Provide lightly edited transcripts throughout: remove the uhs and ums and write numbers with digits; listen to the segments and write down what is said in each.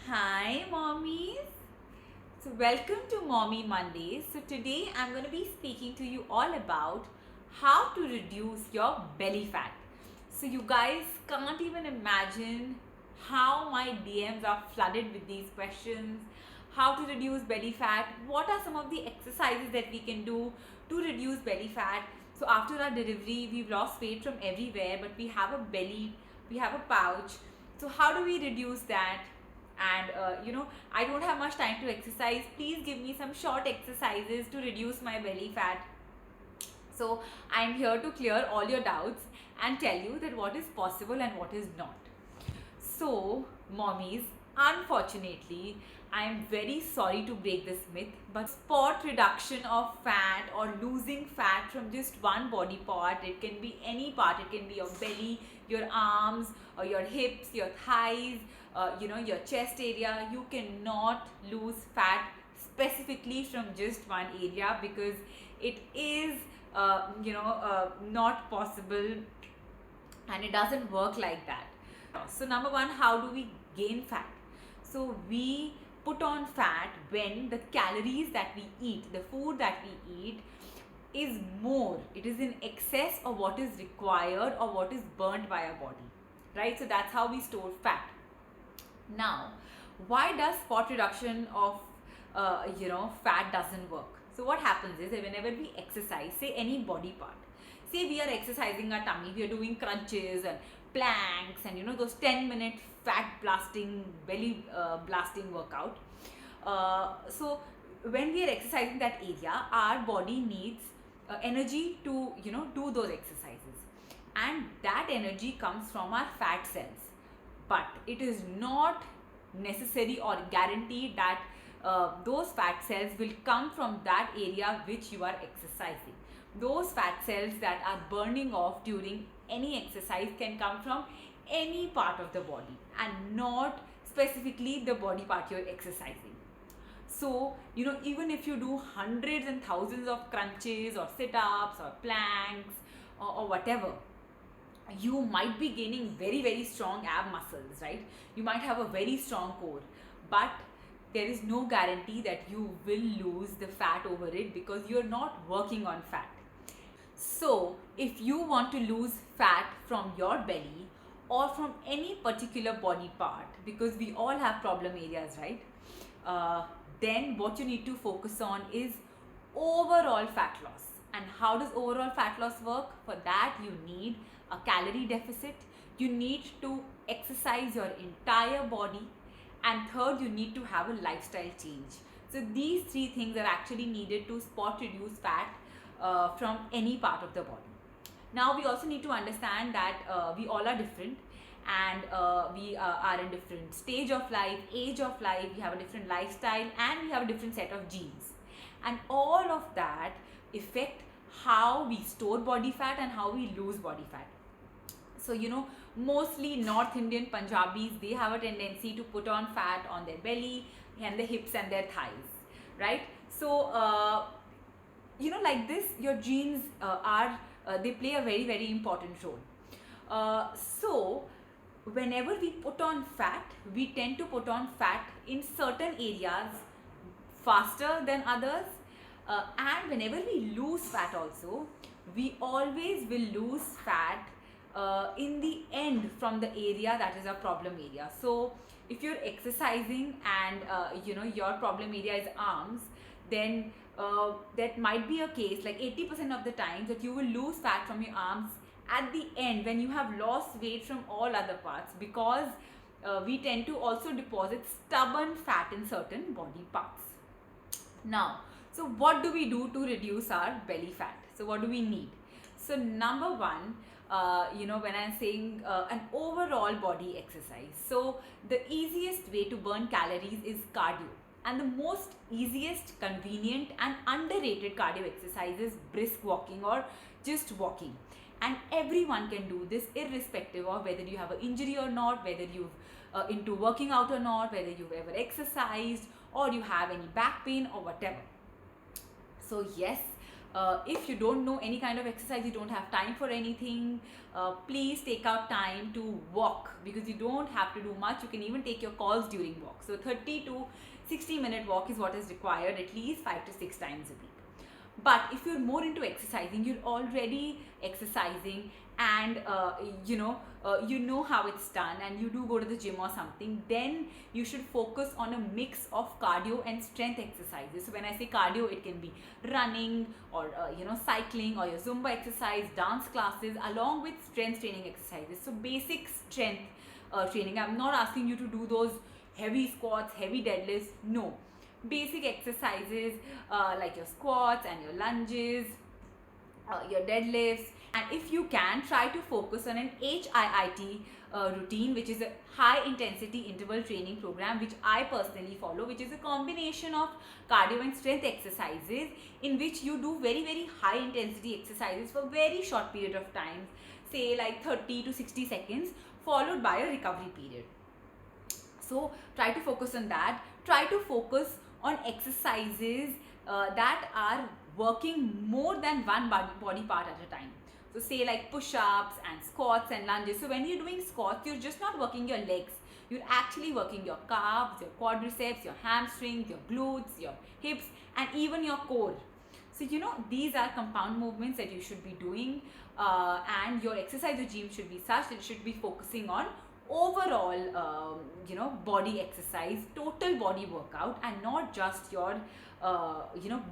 Hi, mommies. So, welcome to Mommy Mondays. So, today I'm going to be speaking to you all about how to reduce your belly fat. So, you guys can't even imagine how my DMs are flooded with these questions. How to reduce belly fat? What are some of the exercises that we can do to reduce belly fat? So, after our delivery, we've lost weight from everywhere, but we have a belly, we have a pouch. So, how do we reduce that? And I don't have much time to exercise. Please give me some short exercises to reduce my belly fat. So I'm here to clear all your doubts and tell you that what is possible and what is not. So mommies, unfortunately, I'm very sorry to break this myth, but spot reduction of fat or losing fat from just one body part, it can be any part, it can be your belly, your arms, or your hips, your thighs, your chest area. You cannot lose fat specifically from just one area because it is not possible, and it doesn't work like that. So number one, how do we gain fat? So we put on fat when the calories that we eat, the food that we eat, is more, it is in excess of what is required or what is burnt by our body, right? So that's how we store fat. Now, why does spot reduction of fat doesn't work? So what happens is that whenever we exercise, say any body part, say we are exercising our tummy, we are doing crunches and planks and those 10-minute fat blasting, belly blasting workout. So when we are exercising that area, our body needs energy to do those exercises, and that energy comes from our fat cells. But it is not necessary or guaranteed that those fat cells will come from that area which you are exercising. Those fat cells that are burning off during any exercise can come from any part of the body and not specifically the body part you're exercising. So, even if you do hundreds and thousands of crunches or sit ups or planks or whatever, you might be gaining very, very strong ab muscles, right? You might have a very strong core, but there is no guarantee that you will lose the fat over it because you're not working on fat. So, if you want to lose fat from your belly or from any particular body part, because we all have problem areas, right? Then what you need to focus on is overall fat loss. And how does overall fat loss work? For that, you need a calorie deficit, you need to exercise your entire body, and third, you need to have a lifestyle change. So these three things are actually needed to spot reduce fat from any part of the body. Now we also need to understand that we all are different, and we are in different stage of life, age of life, we have a different lifestyle, and we have a different set of genes, and all of that affect how we store body fat and how we lose body fat. So mostly North Indian Punjabis, they have a tendency to put on fat on their belly and the hips and their thighs, right? So like this, your genes are they play a very, very important role. So whenever we put on fat, we tend to put on fat in certain areas faster than others, and whenever we lose fat also, we always will lose fat in the end from the area that is a problem area. So if you're exercising and your problem area is arms, then that might be a case like 80% of the times that you will lose fat from your arms at the end when you have lost weight from all other parts, because we tend to also deposit stubborn fat in certain body parts. Now, so what do we do to reduce our belly fat? So what do we need? So number one, when I'm saying an overall body exercise, so the easiest way to burn calories is cardio. And the most easiest, convenient and underrated cardio exercise is brisk walking or just walking. And everyone can do this irrespective of whether you have an injury or not, whether you've into working out or not, whether you've ever exercised or you have any back pain or whatever. So yes, If you don't know any kind of exercise, you don't have time for anything, please take out time to walk, because you don't have to do much. You can even take your calls during walk. So 30 to 60-minute walk is what is required at least 5 to 6 times a week. But if you're more into exercising, you're already exercising, and you know how it's done, and you do go to the gym or something, then you should focus on a mix of cardio and strength exercises. So when I say cardio, it can be running, or cycling, or your Zumba exercise, dance classes, along with strength training exercises. So basic strength training. I'm not asking you to do those heavy squats, heavy deadlifts. No, basic exercises like your squats and your lunges, your deadlifts. And if you can, try to focus on an HIIT routine, which is a high intensity interval training program, which I personally follow, which is a combination of cardio and strength exercises, in which you do very high intensity exercises for very short period of time, say like 30 to 60 seconds, followed by a recovery period. So try to focus on that. Try to focus on exercises that are working more than one body part at a time. So say like push-ups and squats and lunges. So when you're doing squats, you're just not working your legs. You're actually working your calves, your quadriceps, your hamstrings, your glutes, your hips, and even your core. So these are compound movements that you should be doing, and your exercise regime should be such that it should be focusing on overall body exercise, total body workout, and not just your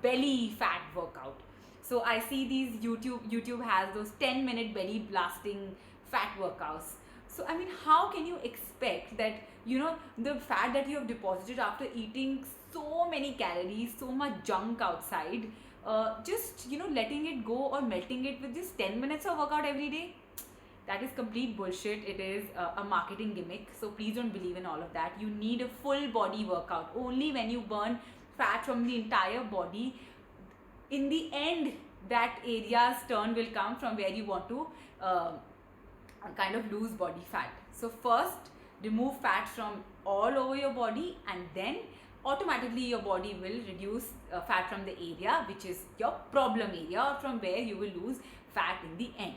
belly fat workout. So I see these YouTube has those 10-minute belly blasting fat workouts. So I mean, how can you expect that the fat that you have deposited after eating so many calories, so much junk outside, just letting it go or melting it with just 10 minutes of workout every day? That is complete bullshit. It is a marketing gimmick. So please don't believe in all of that. You need a full body workout. Only when you burn fat from the entire body, in the end, that area's turn will come from where you want to kind of lose body fat. So first, remove fat from all over your body, and then automatically your body will reduce fat from the area which is your problem area, or from where you will lose fat in the end.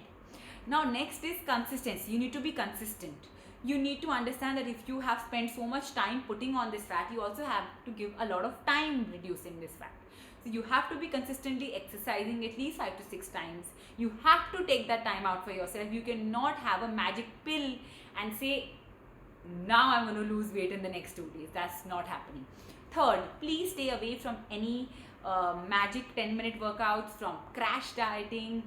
Now next is consistency. You need to be consistent. You need to understand that if you have spent so much time putting on this fat, you also have to give a lot of time reducing this fat. So you have to be consistently exercising at least 5 to 6 times. You have to take that time out for yourself. You cannot have a magic pill and say, now I'm going to lose weight in the next 2 days. That's not happening. Third, please stay away from any magic 10-minute workouts, from crash dieting,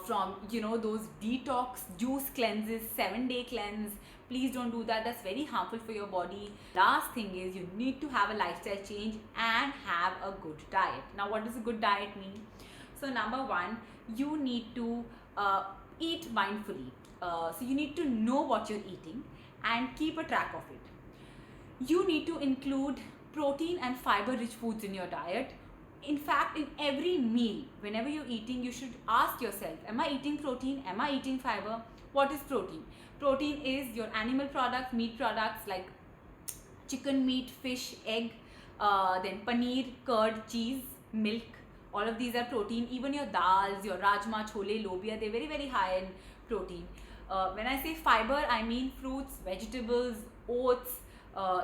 from those detox juice cleanses, 7-day cleanse. Please don't do that. That's very harmful for your body. Last thing is, you need to have a lifestyle change and have a good diet. Now what does a good diet mean? So number one, you need to eat mindfully. So you need to know what you're eating and keep a track of it. You need to include protein and fiber rich foods in your diet. In fact, in every meal, whenever you're eating, you should ask yourself, am I eating protein? Am I eating fiber? What is protein? Protein is your animal products, meat products like chicken, meat, fish, egg, then paneer, curd, cheese, milk. All of these are protein. Even your dals, your rajma, chole, lobia, they're very high in protein. When I say fiber, I mean fruits, vegetables, oats,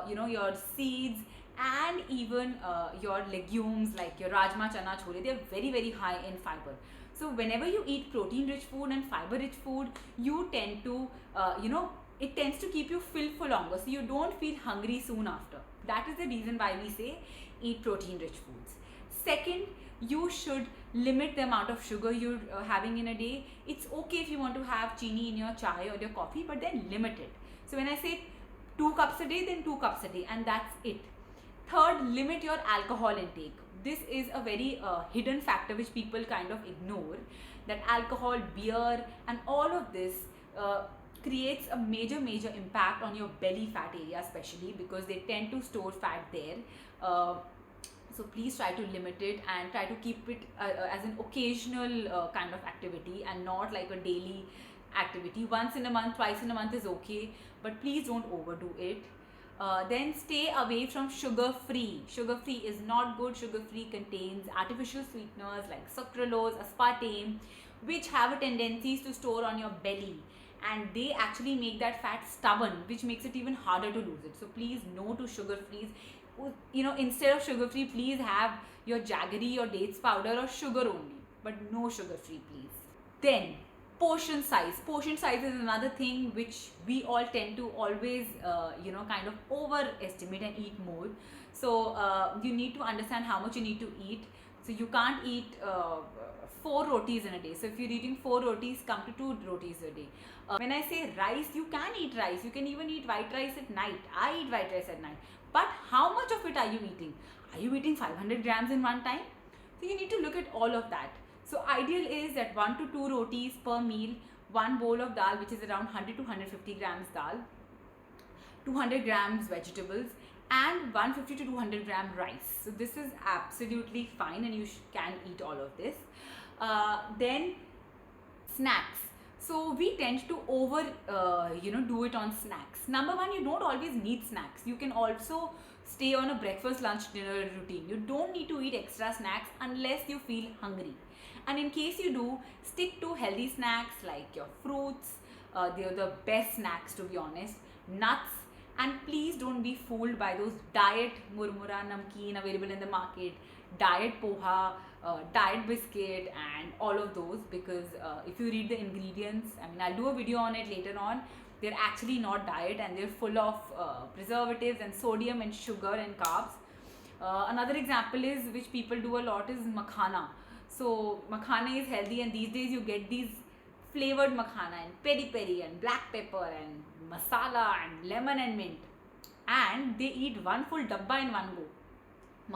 your seeds, and even your legumes like your rajma, chana, chole. They're very high in fiber. So whenever you eat protein rich food and fiber rich food, you tend to it tends to keep you filled for longer, so you don't feel hungry soon after. That is the reason why we say eat protein rich foods. Second, you should limit the amount of sugar you're having in a day. It's okay if you want to have chini in your chai or your coffee, but then limit it. So when I say 2 cups a day, then 2 cups a day, and that's it. Third, limit your alcohol intake. This is a very hidden factor which people kind of ignore, that alcohol, beer, and all of this creates a major impact on your belly fat area, especially because they tend to store fat there. So please try to limit it and try to keep it as an occasional kind of activity, and not like a daily activity. Once in a month, twice in a month is okay, but please don't overdo it. Then stay away from sugar free. Sugar free is not good. Sugar free contains artificial sweeteners like sucralose, aspartame, which have a tendency to store on your belly, and they actually make that fat stubborn, which makes it even harder to lose it. So please, no to sugar frees. Instead of sugar free, please have your jaggery or dates powder or sugar only, but no sugar free, please. Then portion size. Portion size is another thing which we all tend to always kind of overestimate and eat more. So you need to understand how much you need to eat. So you can't eat 4 rotis in a day. So if you're eating 4 rotis, come to 2 rotis a day. When I say rice, you can eat rice. You can even eat white rice at night. I eat white rice at night. But how much of it are you eating? Are you eating 500 grams in one time? So you need to look at all of that. So ideal is that 1 to 2 rotis per meal, 1 bowl of dal, which is around 100 to 150 grams dal, 200 grams vegetables, and 150 to 200 gram rice. So this is absolutely fine, and you can eat all of this. Then snacks. So we tend to do it on snacks. Number one, you don't always need snacks. You can also stay on a breakfast, lunch, dinner routine. You don't need to eat extra snacks unless you feel hungry. And in case you do, stick to healthy snacks like your fruits. They're the best snacks, to be honest. Nuts. And please don't be fooled by those diet murmura namkeen available in the market, diet poha, diet biscuit, and all of those, because if you read the ingredients, I'll do a video on it later on, they're actually not diet, and they're full of preservatives and sodium and sugar and carbs. Another example is, which people do a lot, is makhana. So makhana is healthy, and these days you get these flavored makhana and peri peri and black pepper and masala and lemon and mint, and they eat one full dabba in one go.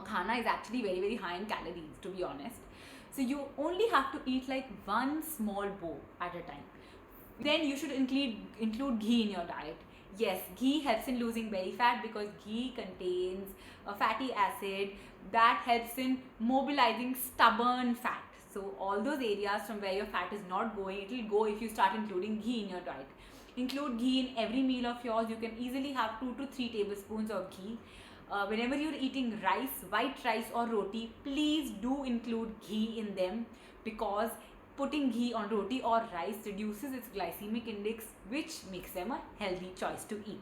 Makhana is actually very, very high in calories, to be honest. So you only have to eat like one small bowl at a time. Then you should include ghee in your diet. Yes, ghee helps in losing belly fat because ghee contains a fatty acid that helps in mobilizing stubborn fat. So all those areas from where your fat is not going, it will go if you start including ghee in your diet. Include ghee in every meal of yours. You can easily have 2 to 3 tablespoons of ghee. Whenever you're eating rice, white rice or roti, please do include ghee in them, because putting ghee on roti or rice reduces its glycemic index, which makes them a healthy choice to eat.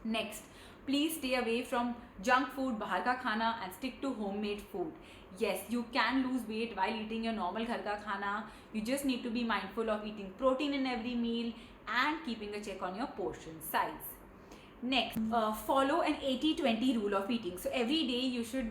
Next, please stay away from junk food, bahar ka khana, and stick to homemade food. Yes, you can lose weight while eating your normal ghar ka khana. You just need to be mindful of eating protein in every meal and keeping a check on your portion size. Next, follow an 80-20 rule of eating. So every day you should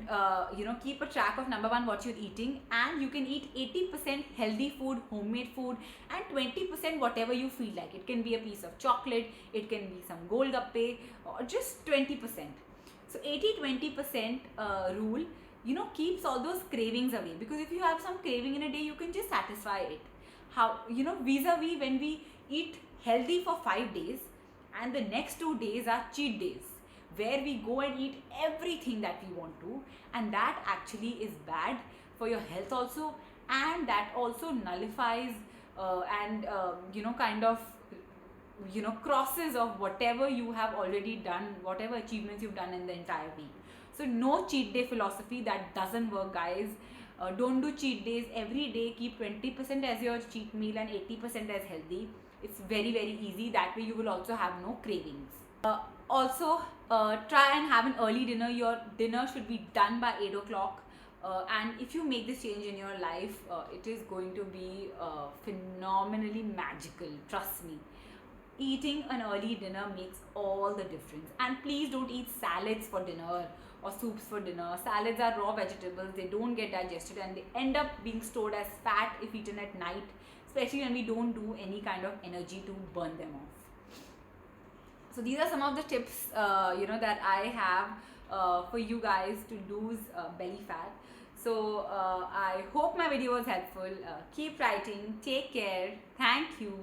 keep a track of, number one, what you're eating, and you can eat 80% healthy food, homemade food, and 20% whatever you feel like. It can be a piece of chocolate, it can be some golgappe, or just 20%. So 80-20% rule keeps all those cravings away, because if you have some craving in a day, you can just satisfy it. How vis-a-vis when we eat healthy for 5 days, and the next 2 days are cheat days, where we go and eat everything that we want to, and that actually is bad for your health also, and that also nullifies crosses of whatever you have already done, whatever achievements you've done in the entire week. So no cheat day philosophy, that doesn't work, guys. Don't do cheat days. Every day keep 20% as your cheat meal and 80% as healthy. It's very, very easy. That way you will also have no cravings. Also, try and have an early dinner. Your dinner should be done by 8 o'clock. And if you make this change in your life, it is going to be phenomenally magical. Trust me. Eating an early dinner makes all the difference. And please don't eat salads for dinner or soups for dinner. Salads are raw vegetables. They don't get digested, and they end up being stored as fat if eaten at night, especially when we don't do any kind of energy to burn them off. So these are some of the tips that I have for you guys to lose belly fat. So I hope my video was helpful. Keep writing. Take care. Thank you.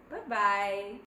Bye bye.